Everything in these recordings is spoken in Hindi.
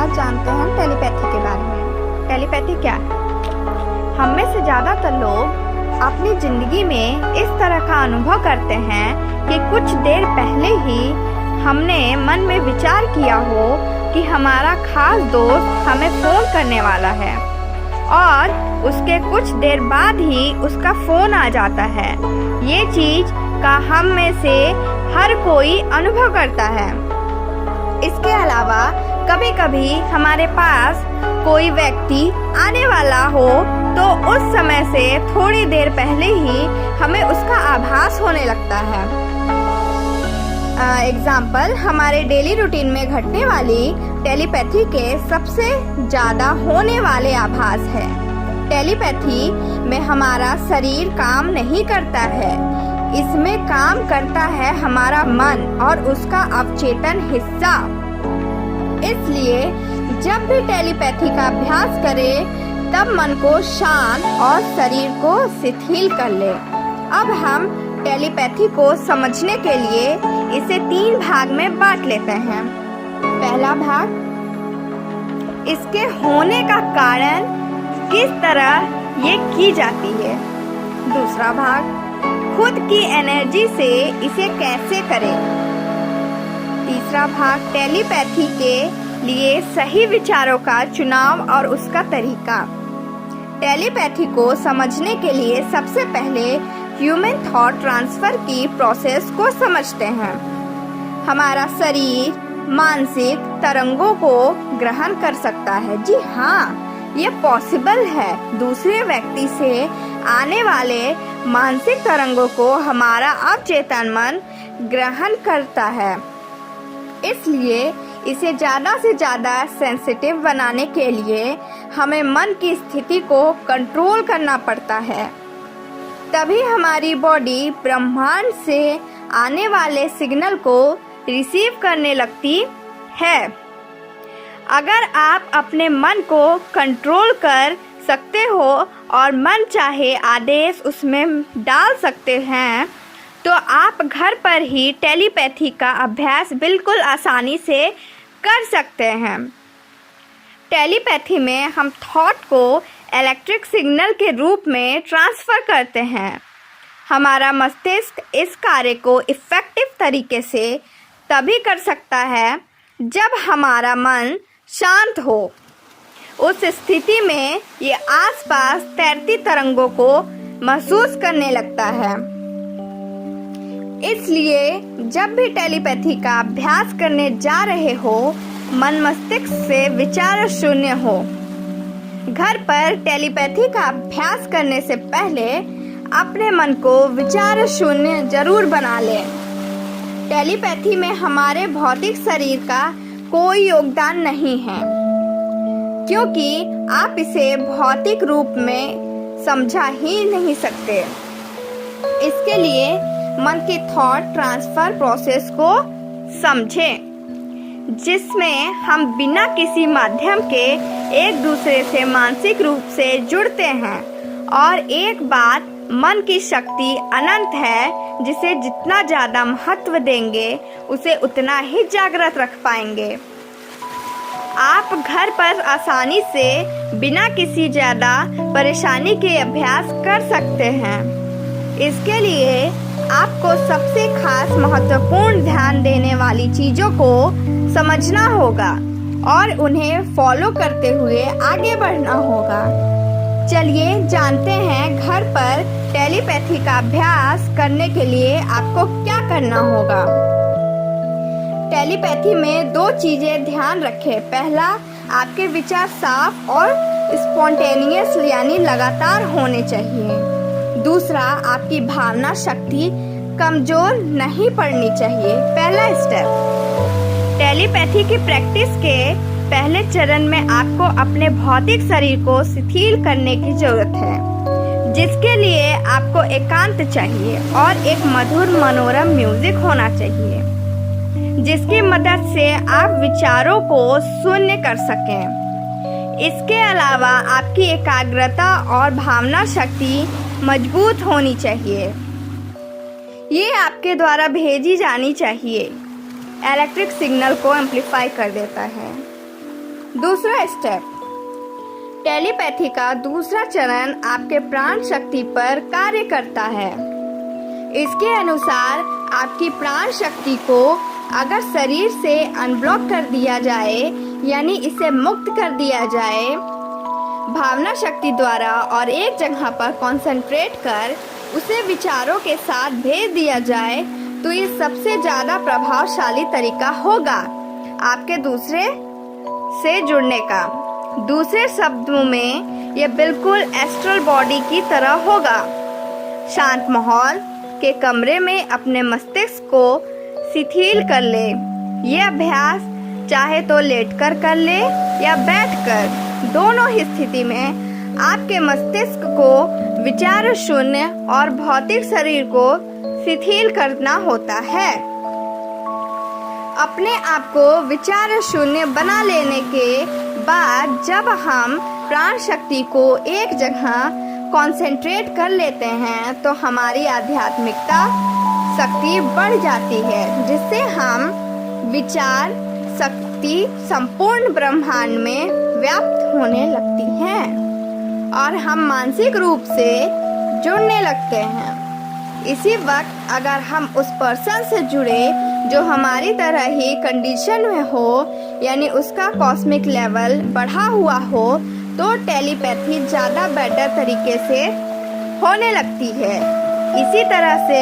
आज जानते हैं टेलीपैथी के बारे में। टेलीपैथी क्या है? हम में से ज़्यादातर लोग अपनी ज़िंदगी में इस तरह का अनुभव करते हैं कि कुछ देर पहले ही हमने मन में विचार किया हो कि हमारा खास दोस्त हमें फ़ोन करने वाला है और उसके कुछ देर बाद ही उसका फ़ोन आ जाता है। ये चीज़ का हम में से हर कोई अनुभव करता है। इसके अलावा कभी कभी हमारे पास कोई व्यक्ति आने वाला हो तो उस समय से थोड़ी देर पहले ही हमें उसका आभास होने लगता है। एग्जाम्पल, हमारे डेली रूटीन में घटने वाली टेलीपैथी के सबसे ज़्यादा होने वाले आभास है। टेलीपैथी में हमारा शरीर काम नहीं करता है, इसमें काम करता है हमारा मन और उसका अवचेतन हिस्सा। इसलिए जब भी टेलीपैथी का अभ्यास करें तब मन को शांत और शरीर को शिथिल कर ले। अब हम टेलीपैथी को समझने के लिए इसे 3 भाग में बांट लेते हैं। पहला भाग, इसके होने का कारण, किस तरह ये की जाती है। दूसरा भाग, खुद की एनर्जी से इसे कैसे करें। तीसरा भाग, टेलीपैथी के लिए सही विचारों का चुनाव और उसका तरीका। टेलीपैथी को समझने के लिए सबसे पहले ह्यूमन थॉट ट्रांसफर की प्रोसेस को समझते हैं। हमारा शरीर मानसिक तरंगों को ग्रहण कर सकता है। जी हाँ, ये पॉसिबल है। दूसरे व्यक्ति से आने वाले मानसिक तरंगों को हमारा अवचेतन मन ग्रहण करता है। इसलिए इसे ज़्यादा से ज़्यादा सेंसिटिव बनाने के लिए हमें मन की स्थिति को कंट्रोल करना पड़ता है। तभी हमारी बॉडी ब्रह्मांड से आने वाले सिग्नल को रिसीव करने लगती है। अगर आप अपने मन को कंट्रोल कर सकते हो और मन चाहे आदेश उसमें डाल सकते हैं तो आप घर पर ही टेलीपैथी का अभ्यास बिल्कुल आसानी से कर सकते हैं। टेलीपैथी में हम थॉट को इलेक्ट्रिक सिग्नल के रूप में ट्रांसफ़र करते हैं। हमारा मस्तिष्क इस कार्य को इफ़ेक्टिव तरीके से तभी कर सकता है जब हमारा मन शांत हो। उस स्थिति में ये आसपास तैरती तरंगों को महसूस करने लगता है। इसलिए जब भी टेलीपैथी का अभ्यास करने जा रहे हो, मन मस्तिष्क से विचार शून्य हो। घर पर टेलीपैथी का अभ्यास करने से पहले अपने मन को विचार शून्य जरूर बना लें। टेलीपैथी में हमारे भौतिक शरीर का कोई योगदान नहीं है, क्योंकि आप इसे भौतिक रूप में समझा ही नहीं सकते। इसके लिए मन की थॉट ट्रांसफर प्रोसेस को समझें, जिसमें हम बिना किसी माध्यम के एक दूसरे से मानसिक रूप से जुड़ते हैं। और एक बात, मन की शक्ति अनंत है, जिसे जितना ज़्यादा महत्व देंगे उसे उतना ही जागृत रख पाएंगे। आप घर पर आसानी से बिना किसी ज़्यादा परेशानी के अभ्यास कर सकते हैं। इसके लिए आपको सबसे खास महत्वपूर्ण ध्यान देने वाली चीज़ों को समझना होगा और उन्हें फॉलो करते हुए आगे बढ़ना होगा। चलिए जानते हैं घर पर टेलीपैथी का अभ्यास करने के लिए आपको क्या करना होगा। टेलीपैथी में 2 चीज़ें ध्यान रखें। पहला, आपके विचार साफ और स्पॉन्टेनियस यानी लगातार होने चाहिए। दूसरा, आपकी भावना शक्ति कमज़ोर नहीं पड़नी चाहिए। पहला स्टेप, टेलीपैथी की प्रैक्टिस के पहले चरण में आपको अपने भौतिक शरीर को शिथिल करने की ज़रूरत है, जिसके लिए आपको एकांत चाहिए और एक मधुर मनोरम म्यूजिक होना चाहिए, जिसकी मदद से आप विचारों को शून्य कर सकें। इसके अलावा आपकी एकाग्रता और भावना शक्ति मजबूत होनी चाहिए। ये आपके द्वारा भेजी जानी चाहिए। इलेक्ट्रिक सिग्नल को एम्पलीफाई कर देता है। दूसरा स्टेप, टेलीपैथी का दूसरा चरण आपके प्राण शक्ति पर कार्य करता है। इसके अनुसार आपकी प्राण शक्ति को अगर शरीर से अनब्लॉक कर दिया जाए, यानी इसे मुक्त कर दिया जाए भावना शक्ति द्वारा, और एक जगह पर कंसंट्रेट कर उसे विचारों के साथ भेज दिया जाए, तो ये सबसे ज़्यादा प्रभावशाली तरीका होगा आपके दूसरे से जुड़ने का। दूसरे शब्दों में ये बिल्कुल एस्ट्रल बॉडी की तरह होगा। शांत माहौल के कमरे में अपने मस्तिष्क को शिथिल कर ले। ये अभ्यास चाहे तो लेटकर कर ले या बैठकर, दोनों ही स्थिति में आपके मस्तिष्क को विचार शून्य और भौतिक शरीर को शिथिल करना होता है। अपने आप को विचार शून्य बना लेने के बाद जब हम प्राण शक्ति को एक जगह कंसंट्रेट कर लेते हैं तो हमारी आध्यात्मिकता शक्ति बढ़ जाती है, जिससे हम विचार शक्ति संपूर्ण ब्रह्मांड में व्याप्त होने लगती है और हम मानसिक रूप से जुड़ने लगते हैं। इसी वक्त अगर हम उस पर्सन से जुड़े जो हमारी तरह ही कंडीशन में हो, यानी उसका कॉस्मिक लेवल बढ़ा हुआ हो, तो टेलीपैथी ज़्यादा बेटर तरीके से होने लगती है। इसी तरह से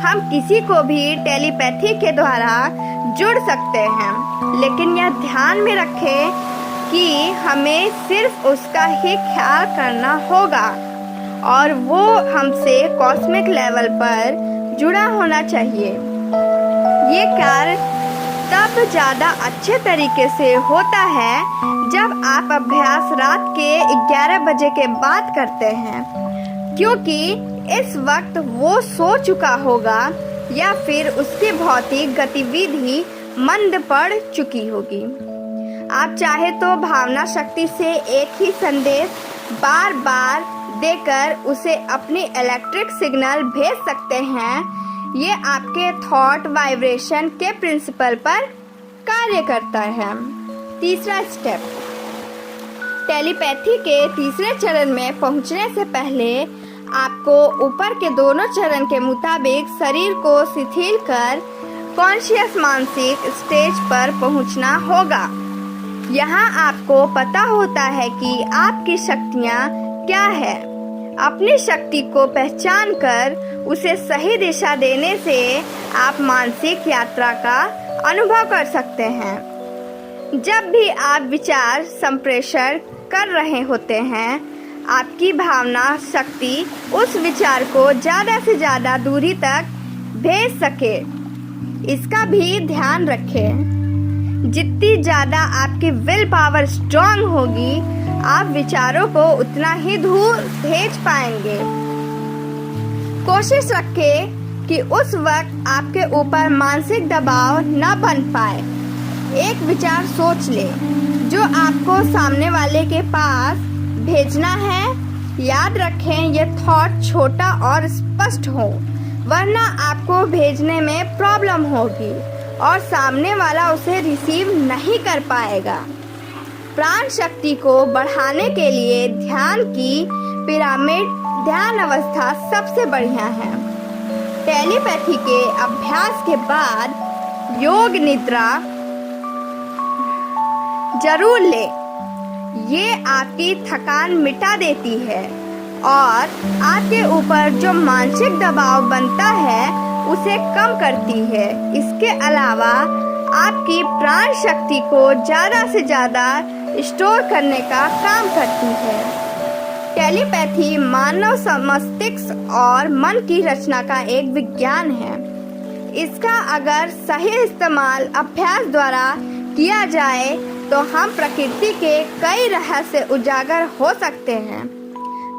हम किसी को भी टेलीपैथी के द्वारा जुड़ सकते हैं, लेकिन यह ध्यान में रखें कि हमें सिर्फ उसका ही ख्याल करना होगा और वो हमसे कॉस्मिक लेवल पर जुड़ा होना चाहिए। ये कार्य तब ज़्यादा अच्छे तरीके से होता है जब आप अभ्यास रात के 11 बजे के बाद करते हैं, क्योंकि इस वक्त वो सो चुका होगा या फिर उसकी भौतिक गतिविधि मंद पड़ चुकी होगी। आप चाहे तो भावना शक्ति से एक ही संदेश बार बार देकर उसे अपनी इलेक्ट्रिक सिग्नल भेज सकते हैं। ये आपके थॉट वाइब्रेशन के प्रिंसिपल पर कार्य करता है। तीसरा स्टेप, टेलीपैथी के तीसरे चरण में पहुंचने से पहले आपको ऊपर के दोनों चरण के मुताबिक शरीर को शिथिल कर कॉन्शियस मानसिक स्टेज पर पहुंचना होगा। यहाँ आपको पता होता है कि आपकी शक्तियाँ क्या है। अपनी शक्ति को पहचान कर उसे सही दिशा देने से आप मानसिक यात्रा का अनुभव कर सकते हैं। जब भी आप विचार संप्रेषण कर रहे होते हैं, आपकी भावना शक्ति उस विचार को ज़्यादा से ज़्यादा दूरी तक भेज सके, इसका भी ध्यान रखें। जितनी ज़्यादा आपकी विल पावर स्ट्रांग होगी, आप विचारों को उतना ही दूर भेज पाएंगे। कोशिश रखें कि उस वक्त आपके ऊपर मानसिक दबाव न बन पाए। एक विचार सोच ले जो आपको सामने वाले के पास भेजना है। याद रखें यह थॉट छोटा और स्पष्ट हो, वरना आपको भेजने में प्रॉब्लम होगी और सामने वाला उसे रिसीव नहीं कर पाएगा। प्राण शक्ति को बढ़ाने के लिए ध्यान की पिरामिड ध्यान अवस्था सबसे बढ़िया है। टेलीपैथी के अभ्यास के बाद योग निद्रा जरूर ले। ये आपकी थकान मिटा देती है और आपके ऊपर जो मानसिक दबाव बनता है उसे कम करती है। इसके अलावा आपकी प्राण शक्ति को ज़्यादा से ज़्यादा स्टोर करने का काम करती है। टेलीपैथी मानव मस्तिष्क और मन की रचना का एक विज्ञान है। इसका अगर सही इस्तेमाल अभ्यास द्वारा किया जाए तो हम प्रकृति के कई रहस्य उजागर हो सकते हैं,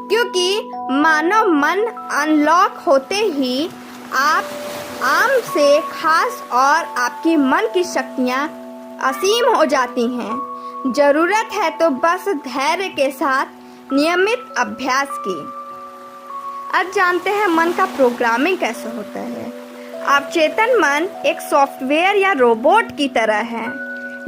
क्योंकि मानव मन अनलॉक होते ही आप आम से खास और आपकी मन की शक्तियाँ असीम हो जाती हैं। जरूरत है तो बस धैर्य के साथ नियमित अभ्यास की। अब जानते हैं मन का प्रोग्रामिंग कैसे होता है। आप चेतन मन एक सॉफ्टवेयर या रोबोट की तरह है